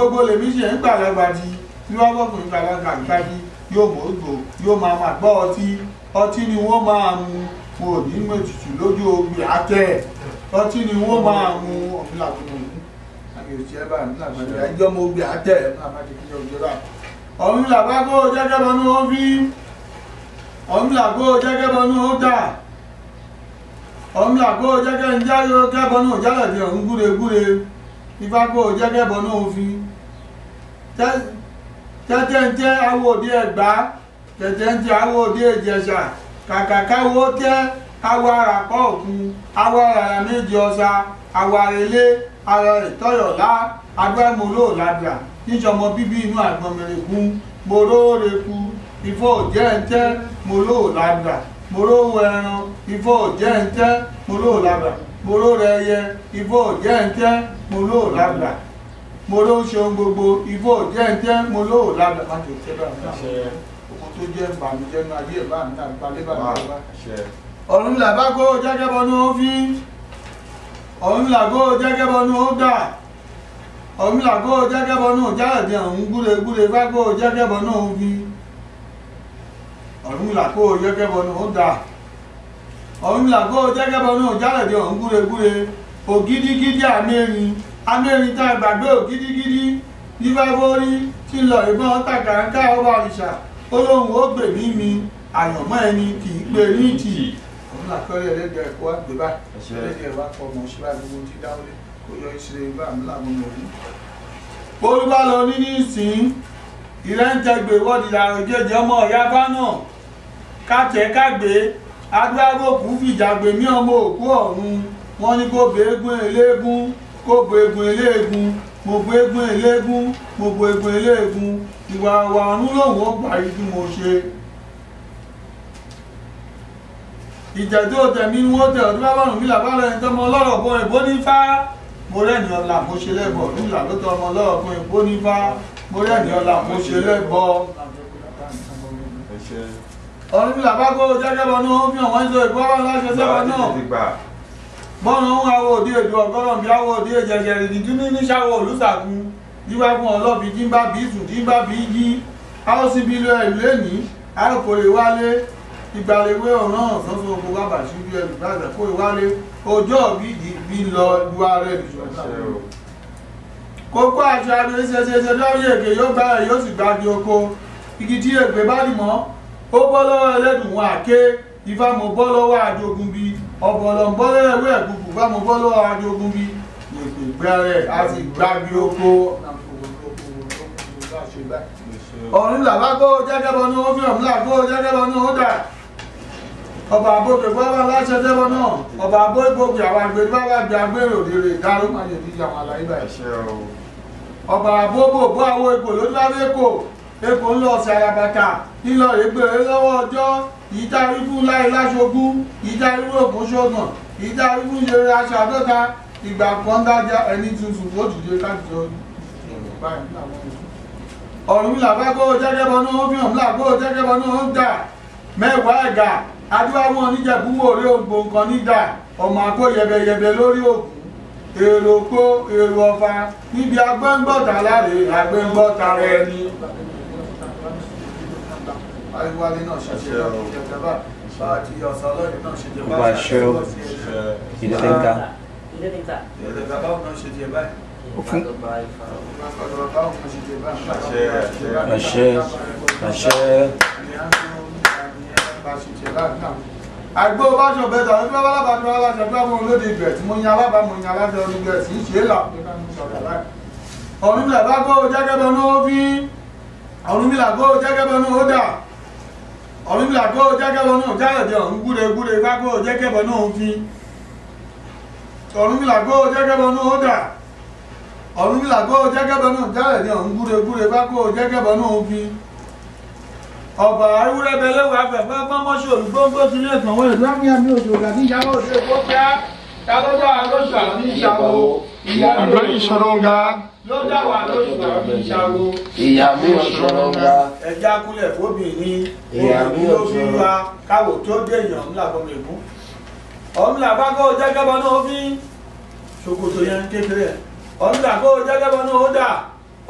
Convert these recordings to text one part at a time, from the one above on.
gbogbo lèmi ṣe ń gbàlagbà di ní wọ́n gbọ́kùnrin gbàlagbà gbági yóò mọ̀ ògbò yóò máa gbọ́ ọtí ni wọ́n máa mu wọn ò ní mọ̀ ètùtù lójú ogbè àtẹ̀ ọtí ni wọ́n máa mu ọ̀mìlà gbogbo àgbèrèsí ẹ̀ bá ọ̀mìlà gbogbo ẹjọ́ mo gbé àtẹ̀ ọ̀mìlà bá kó jẹ́gẹ́ bọ́nú ó fi ọ̀mìlà kó jẹ́gẹ́ bọ́nú ó dà ọ̀mìlà kó jẹ́gẹ́ ń jáyó kẹ́bọ́nú jálẹ̀ di ọ̀hún gúregúre ifá kó jẹ́gẹ́ bọ́nú ó fi tẹ́tẹ́ntẹ́ awo òde Ẹ̀gbá tẹ́tẹ́ntẹ́ awo òde Ìjẹ̀ṣà kàkà káwo tẹ́ awo àràpọ̀ òkun awo àràrà méjì ọ̀sà awo àrèlé ara ìtọ́yọ̀lá agbẹ́mọ̀lò ládà níjọmọ bíbí inú àgbọ̀nmẹ̀rẹ̀kún moróoreku ifọ̀ jẹ́ǹtẹ́ mọ̀lò ládà moróo ẹran ifọ̀ jẹ́ǹtẹ́ mọ̀lò ládà moróorẹyẹ ifọ̀ jẹ́ǹtẹ́ mọ̀lò ládà moro ṣeun gbogbo ifo jẹ́ǹtẹ́ mo lóò ládàá má jò tẹ́ bá mi ọmọ tó jẹ́ ìbànújẹ́ ní ayé ẹ̀bá mi tàbí palẹ́ bá mi wá. Ọ̀rúnmìlà bá kó jẹ́gẹ́ bọnú ó fi Ọ̀rúnmìlà kó jẹ́gẹ́ bọnú ó dà Ọ̀rúnmìlà kó jẹ́gẹ́ bọnú jáde ọ̀hún gúregúre bá kó jẹ́gẹ́ bọnú ó fi Ọ̀rúnmìlà kó jẹ́gẹ́ bọnú ó dà Ọ̀rúnmìlà kó jẹ́gẹ́ bọnú jáde ọ̀hún gúregúre ògídígídí amẹ́rin tá a gbàgbé ògídígídí nífàfórí tí ń lọ ìbọn tàkàǹkà ọba òrìṣà olóhùn ó gbè mí mi àyànmọ́ ẹni kì í pé ní ìtì òun làkọ́rẹ́ ẹlẹ́dẹ̀ ẹ̀kọ́ wá gbé báyìí ẹlẹ́dẹ̀ wá pọ̀ mọ̀ síbáà gbogbo tí dáwọlé kó yọ ìṣẹ̀lẹ̀ bá mi láàmú lórí. olúbá lọ ní ìsìn ìrẹ́ǹtẹ̀gbè wọ́dì àròjẹjẹ ọmọ ìyá bá náà kàtẹ́ kàgbé agbábòkú fìjàgbé mí ọmọ òkú ọ̀run wọ́n ní kó bẹ́ẹ̀gùn eléégún kó bo egun eléegun mo bo egun eléegun mo bo egun eléegun ìwà ọ̀run lòun ó gbà yìí tí mo ṣe. ìjẹ́jọ́ tẹ̀mí ni wọ́n tẹ̀ ọdún bábọ̀rún mi làbálẹ̀ ẹni tọ́mọ ọlọ́rọ̀ fún ìbò nífá mo rẹ́ni ọ̀la mo ṣe lẹ́bọ̀ nígbà ló tọ́ ọmọ ọlọ́rọ̀ fún ìbò nífá mo rẹ́ni ọ̀la mo ṣe lẹ́bọ̀. ọdún mi làbá kó jẹ́gẹ́ bọ́ ní wọ́n fi hàn wọ́n ń sọ ìgbọ́wọ́ láṣẹ sẹ́wọ̀n náà bọ́ọ̀nù ń àwọ̀ òdí èdè ọgọ́rọ̀ bí àwọ̀ òdí èjẹ̀jẹ̀ ìdí ní níṣàwọ̀ olùsàkún yíwá fún ọlọ́bì tí ń bá bí sùn tí ń bá bí yí a ó sì bí lọ ìlú lẹ́ní a ó kórè wálé ìgbàlewé ọ̀ràn ọ̀sánsán oko bàbà sí bí ẹlù gbàgbà kórè wálé ọjọ́ bí lọ lu ààrẹ ìṣọ̀tà kókó àṣà àbẹ̀ ṣẹṣẹṣẹ lórí èké yóò gbá ẹ̀ yóò sì gbági oko igi tí ègbè bá dì mọ́ ó bọ́ lọ́wọ́ ẹlẹ́dùn wọn àké ifá mo bọ́ lọ́wọ́ àjogún bí ọ̀bọ̀lọ̀ ń bọ́ lẹ́wọ́ ẹ̀gbùgbù bá mo bọ́ lọ́wọ́ àjogún bí èpè gbẹ́rẹ́ a sì gbági oko. Ọ̀rúnmìlà bá kó jẹ́gẹ́bọ ní ó fi Ọ̀rúnmìlà kó jẹ́gẹ́bọ ní ó dà ọba àbókè bọ́bá láṣẹ tẹ́bọ náà ọba àbó ìgbòkè àwọn àgbèrè bá wà bí agbèrè òdèrè ìdáró máa yẹ bí àwọn àlàyé báyìí. ọba àbóbò bó àwọ ipò ló bá wékò epo ń lọ sí arabata nílọ ìgbèrè lọ́wọ́ ọjọ́ ìta rífú láì láṣogún ìta rífú òkun ṣọ́gbọ̀n ìta rífú ìṣeré aṣọ àdọ́ta ìgbà kan dájá ẹni tuntun ó dìde káàkiri Ọ̀rúnmìlà bá kó jẹ́gẹ́bọ ní ó fi Ọ̀rúnmìlà kó jẹ́gẹ́bọ ní ó dà mẹ́wàá ẹ̀gà adúláwọ̀ oníjẹ̀búwò orí ògbò nǹkan nídà ọmọ àkó yẹbẹyẹbẹ lórí ògùn èrò kó èrò ọ̀fà níbi agbẹ́ngbọ̀ta láre agbẹ́ngbọ̀ta rẹ̀ ni. Àríwálé náà ṣẹ̀ṣẹ̀ lọ́wọ́ ìjẹ̀jẹ̀bá àti ọ̀sán ọlọ́rin náà ṣẹ̀jẹ̀ bá òfin àgbò bá ṣọ bẹ́tà ní bá lábàá tó aláṣẹ tó àwọn olóde ìgbẹ̀ tí mo yan alábàá mo yan aláṣẹ ọdún ìgbẹ̀ tí ń ṣe é là Ọ̀rúnmìlà bá kó jẹ́gẹ́bọ ní ó fi Ọ̀rúnmìlà kó jẹ́gẹ́bọ ní ó dà Ọ̀rúnmìlà kó jẹ́gẹ́bọ ní ó jáde ọ̀hún gúregúre bá kó jẹ́gẹ́bọ ní ó fi Ọ̀rúnmìlà kó jẹ́gẹ́bọ ní ó dà Ọ̀rúnmìlà kó jẹ́gẹ́bọ ní ó jáde ọ̀hún gúregúre bá kó jẹ́gẹ́bọ ní ó fi ọba arúgbó lẹ́wọ̀ afẹ́fẹ́ fọ́mọ́sí olùgbóngbó ti lé kàn wọ́n ìlú àmì òjòjò àti ìyàwó òde ìfọ́fíà tàbọ́dọ̀ àlóṣù àmì ìṣàwó ìyàwó ìṣòròǹgà ló dáwà lóṣù àmì ìṣàwó ìyàmí òṣòròǹgà ẹja kúlẹ̀ fóbìnrin ìyàmí òṣòròǹgà káwò tó dé èèyàn ńlá bọ́mọ èkú Ọ̀rúnmìlà bá kó jẹ́gẹ́bọ náà fi ṣòkòtò yẹn kékeré Ọ̀rúnmìlà kó jẹ́gẹ́bọ náà ó dà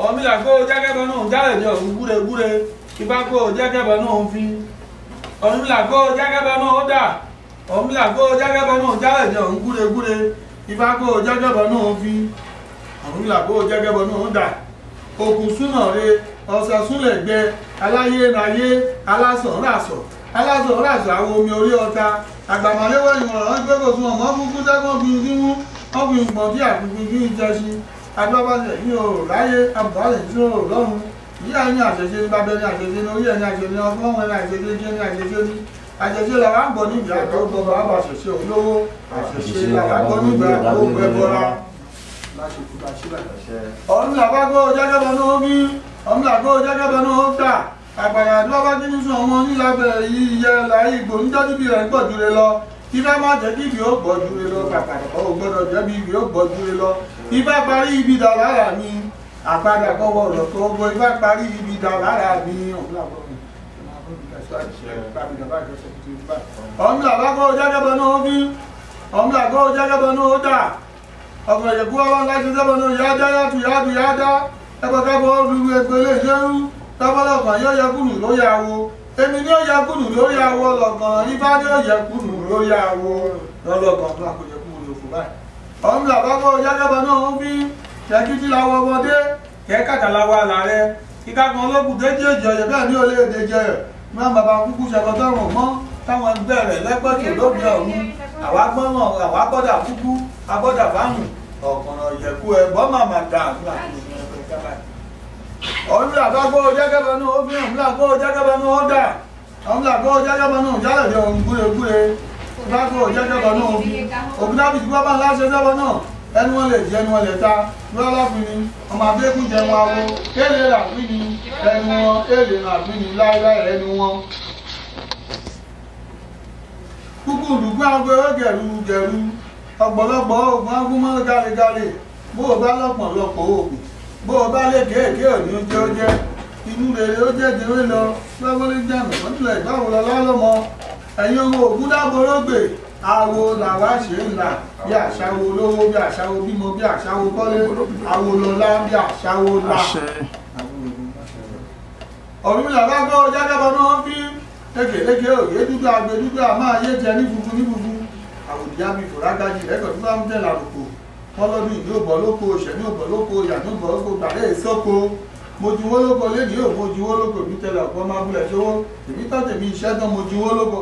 Ọ̀rúnmìlà kó jẹ́kẹ́bọ náà jálẹ̀ ní ọ̀run gúregúre. Ifá kó jẹ́kẹ́bọ náà fi. Ọ̀rúnmìlà kó jẹ́kẹ́bọ náà dà. Ọ̀rúnmìlà kó jẹ́kẹ́bọ náà jálẹ̀ ní ọ̀run gúregúre. Ifá kó jẹ́kẹ́bọ náà fi. Ọ̀rúnmìlà kó jẹ́kẹ́bọ náà dà. Òkun súnà re, ọ̀sẹ̀ súnlẹ̀ gbẹ, aláyé náyé, alásàn ràsọ̀, alásàn ràsọ̀ àwọn omi orí ọta. Àgbàmọ̀léwọ̀ ìwọ̀n gbé kò sún ọmọ fúnfún sẹ́kọ̀ọ́ fi símú, wọ́n fi nǹkan tí àfihàn fi ń jẹ́sí. Agbábọ́sẹ̀ ní òòrùn láyé, abùbálẹ̀ ní òòrùn lọ́run. Ìyá ẹni àṣẹṣe ní bábẹ́ ní àṣẹṣe ní orí ẹni àṣẹṣe ní ọgbọ́n ẹni àṣẹṣe ní àṣẹṣe ní. Àṣẹṣe làwọn àgbọ̀ nígbà tó gbọ́ bàbá àṣẹṣe olówó. Àṣẹṣe làwọn àgbọ̀ nígbà tó gbẹ bọ́ra. Ọ̀rúnmìlà bá kó jẹ́kẹ́bọ náà bí, Ọ̀rúnmìlà kó jẹ́kẹ́bọ náà tà. Àgbàrá tó bá kí ní sún ọmọ nílábẹ̀ yìí yẹ láyé ìgbò níjọ́ níbi rẹ̀ ń pọ̀ jùlọ lọ. Ifá má jẹ́ kí ibi ó pọ̀ jùlọ lọ, pàpàdà ò gbọ́dọ̀ jẹ́ bí ibi ó pọ̀ jùlọ lọ. Ifá parí ibi dà lára mi, àpadà kọ́wọ́ ọ̀rọ̀ tó gbọ́. Ifá parí ibi dà lára mi. Ọ̀rúnmìlà bá kó jẹ́kẹ́bọ náà bí, Ọ̀rúnmìlà kó jẹ́kẹ́bọ náà tà. Ọ̀gbọ̀n ìyẹ̀kú wá láti sẹ́bọ̀ náà yáda yàtù yádu yáda. Ẹgbẹ̀kábọ̀ olúlu ẹgbẹ̀lẹ̀ ìṣẹ́rú. Tábọ́lọ̀kàn yóò yẹ kùnù lórí àwo. Èmi ni ó yẹ kùnù lórí àwo lọ̀kàn. Ifá ni ó yẹ kùnù lórí àwo lọ́lọ́kàn tó àkójẹ kùnù lòfò báyìí. Ọ̀rúnmìlà bá kó jẹ́kẹ́bọ náà ń fi kẹ́kítí láwọ ọmọdé kẹ́kàtà láwọ àlàrẹ. Ìkàkan olókùn déjì èjì ọ̀yẹ̀ bẹ́ẹ̀ ní olè èdè jẹ rẹ̀. Má bàbá kúkú ṣẹkọtọ́rùn mọ́ táwọn ẹgbẹ́ rẹ̀ lẹ́gbẹ̀tì lóbi ọ̀run. Àwa gbọ́nà àwa gbọ́dà kúkú agbọ́dà báhùn. Ọ̀kànà ìyẹ̀kú ẹ̀bọ́ màmá dà nígbà tó ní ẹgbẹ́ jábáyé. Ọ̀rúnmìlà bá kó jẹ́kẹ́bọ náà ó fi Ọ̀rúnmìlà kó jẹ́kẹ́bọ náà ó dà. Ọ̀rúnmìlà kó jẹ́kẹ́bọ náà jálẹ̀ ní ọ̀run gúregúre. Bá kó jẹ́kẹ́bọ náà ó fi. Ògúndábìtì bá bá ńlá ṣe sẹ́bọ náà. Ẹnu wọn lè jẹ ẹnu wọn lè ta. Lọ́láfin ni ọmọ abẹ́kùn jẹun awo. Kéèlè làfin ni ẹnu wọn, kéèlè làfin ni láéláé ẹnu wọn. Kúkú dùgbọ́ agbẹ́rẹ́ gẹ̀rú gẹ̀rú. Ọ̀pọ̀lọpọ̀ oògùn agúnmọ́ gálegálé. Bó o bá lọ́pọ̀lọpọ̀ oògùn, bó o bá lè kéèké òní ó jẹ́ ó jẹ́. Inú rere ó jẹ́ ìdíwé lọ. Lọ́wọ́lé jẹ́nu lọ́dúnlẹ̀ ìbáwo lọ lọ́lọ́mọ. Ẹ̀yin ọmọ ògún dáborógbè. Awo làwa ṣe ń là bí àṣàwo olówó, bí àṣàwo bímọ, bí àṣàwo kọ́lé. Awo lọlá bí àṣàwo là. Ọ̀rúnmìlà bá gbọ́ jẹ́kẹ́bọ náà fi lékeleke òye dúdú agbe dúdú àmọ́ ayé jẹ ní funfun ní funfun. Àwòdìyá mi fòrágájì lẹ́kọ̀ọ́ tó bá ń tẹ̀lé àròkò. Wọ́n lọ́dún ìlú òbọ̀ lóko, òṣèlú òbọ̀ lóko, ìyàtọ̀ òbọ̀ lóko, gbàlẹ́ ìsóko. Mojuwó lóko lédi ò mojuwó lóko mi tẹ̀lé ọ̀pọ̀ máa búlẹ̀ sówó. Èmi tó tèmi iṣẹ́ tán mojuwó lóko.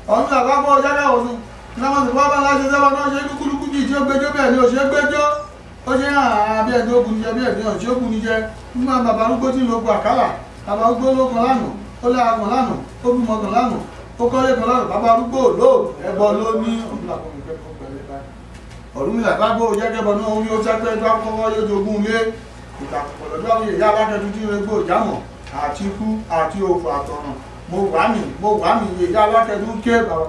Ọ̀rúnmìlà bá gbọ́ jáde ọ̀sùn. Ìlànà tó bá bá láṣẹ sẹ́wọ̀n náà ṣe lúkúlúkú jì tí ó gbẹjọ́ bẹ́ẹ̀ ni ò ṣe gbẹjọ́. Ó ṣe hàn bí ẹni ó bu ní jẹ bí ẹni ọ̀ṣẹ́ ó bu ní jẹ. Nígbà bàbá arúgbó tí ń lo àkàlà. Bàbá arúgbó ló kan lánàá. Ó lé akàn lánàá. Ó bímọ kan lánàá. Ó kọ́lé kan lánàá. Bàbá arúgbó lóòtù ẹbọ ló ní. Ọ̀rúnmìlà bá gbọ́ jẹ́kẹ́bọ náà orí ó sẹ́pẹ́ tó akọ́kọ́ yóò jogún ilé. Ìtàkùn lọ́jọ́ àwọn ìyá alákẹ́tù tí ń gbó ìjámọ̀ àti ikú àti òfò àtọ̀ràn. Mo wà mí ìyá alákẹ́tù ké bàbá.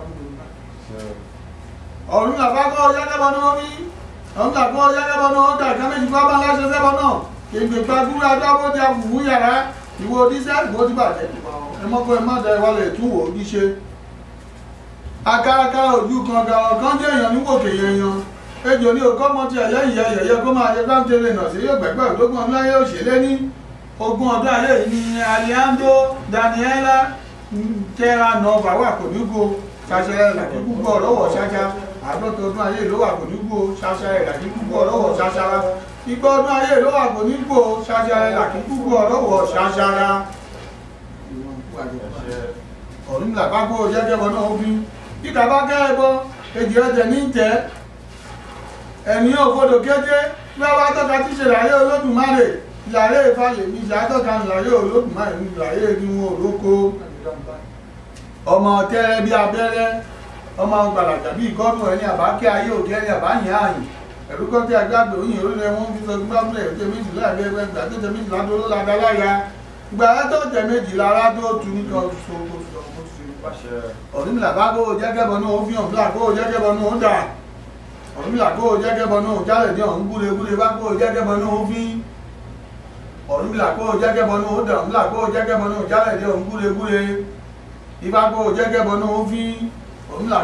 Ọ̀rúnmìlà bá gbọ́ jẹ́kẹ́bọ náà rí. Ọ̀rúnmìlà gbọ́ jẹ́kẹ́bọ náà dà ká méjì bá bá láṣẹ sẹ́bọ náà. Ègbè gbàdúrà dábò di àfùfú yàrá. Ìwọ oníṣẹ́ ìwọ ti bàjẹ́. Ẹmọ́kọ́ ẹ má da ìwọlẹ̀ tún wò ó díṣe. Akáraká ojú kan gàrọ̀ kan jẹ́ èèyàn níwòkè èèyàn. Ejò ní òkọ́ mọ́ ti ẹ̀lẹ́yìn yẹ̀yẹ̀ kó máa yẹ káńtẹ̀lẹ̀ náà sí yóò gbẹ̀gbẹ̀ òdógún ọdún láyé òṣèlé ní ogún ọdún ayé yìí ni Aliando Daniela Tẹ́ra Nọ́ọ̀bà wà kò ní gbó ṣaṣẹ́ ìlàkí púpọ̀ ọ̀rọ̀wọ̀ ṣáṣá. Àádọ́ta ọdún ayé ló wà kò ní gbó ṣaṣẹ́ ìlàkí púpọ̀ ọ̀rọ̀wọ̀ ṣáṣára. Igba ọdún ayé ló wà kò ní gbó ṣaṣẹ́ ìlàkí púpọ̀ ọ̀rọ̀wọ̀ ṣáṣára. Ọ̀rúnmìlà bá gbó jẹ́kẹ́bọ náà ó fi. Ìkà bá kẹ́ ẹbọ èjì ọjẹ́ ní tẹ́. Ẹni ò gbọdọ̀ kéde bí wọ́n bá tọ́ka tí ṣe láyé Olódùmarè ìlàyé ìfàyè mi ṣe àtọ́ka ìlàyé Olódùmarè ní ìlàyé ìdíwọ̀n òrókó. Ọmọ tẹ́rẹ bí abẹ́rẹ́, ọmọ gbàlàjà bí ìkọ́nù ẹni àbákẹ́ ayé òkè ẹni àbáyìn àyìn. Ẹ̀rúkọ́ tí agbágbé òyìn orílẹ̀ wọn fi sọ gbábúlẹ̀ òkè méjìlá ẹgbẹ́ ìgbà tó tẹ méjìlá tó ló lága láya. Ìgbà tó tẹ méjìlá ará tó tu ní kan Ọ̀rúnmìlà bá gbó jẹ́kẹ́bọ náà ó fi hàn fúlà gbó jẹ́kẹ́bọ náà ó dà. Ọ̀rúnmìlà kó jẹ́kẹ́bọ náà jálẹ̀ ní ọ̀hún gúregúre bá kó jẹ́kẹ́bọ náà fi. Ọ̀rúnmìlà kó jẹ́kẹ́bọ náà dà. Ọ̀rúnmìlà kó jẹ́kẹ́bọ náà jálẹ̀ ní ọ̀hún gúregúre. Ifá kó jẹ́kẹ́bọ náà fi. Ọ̀rúnmìlà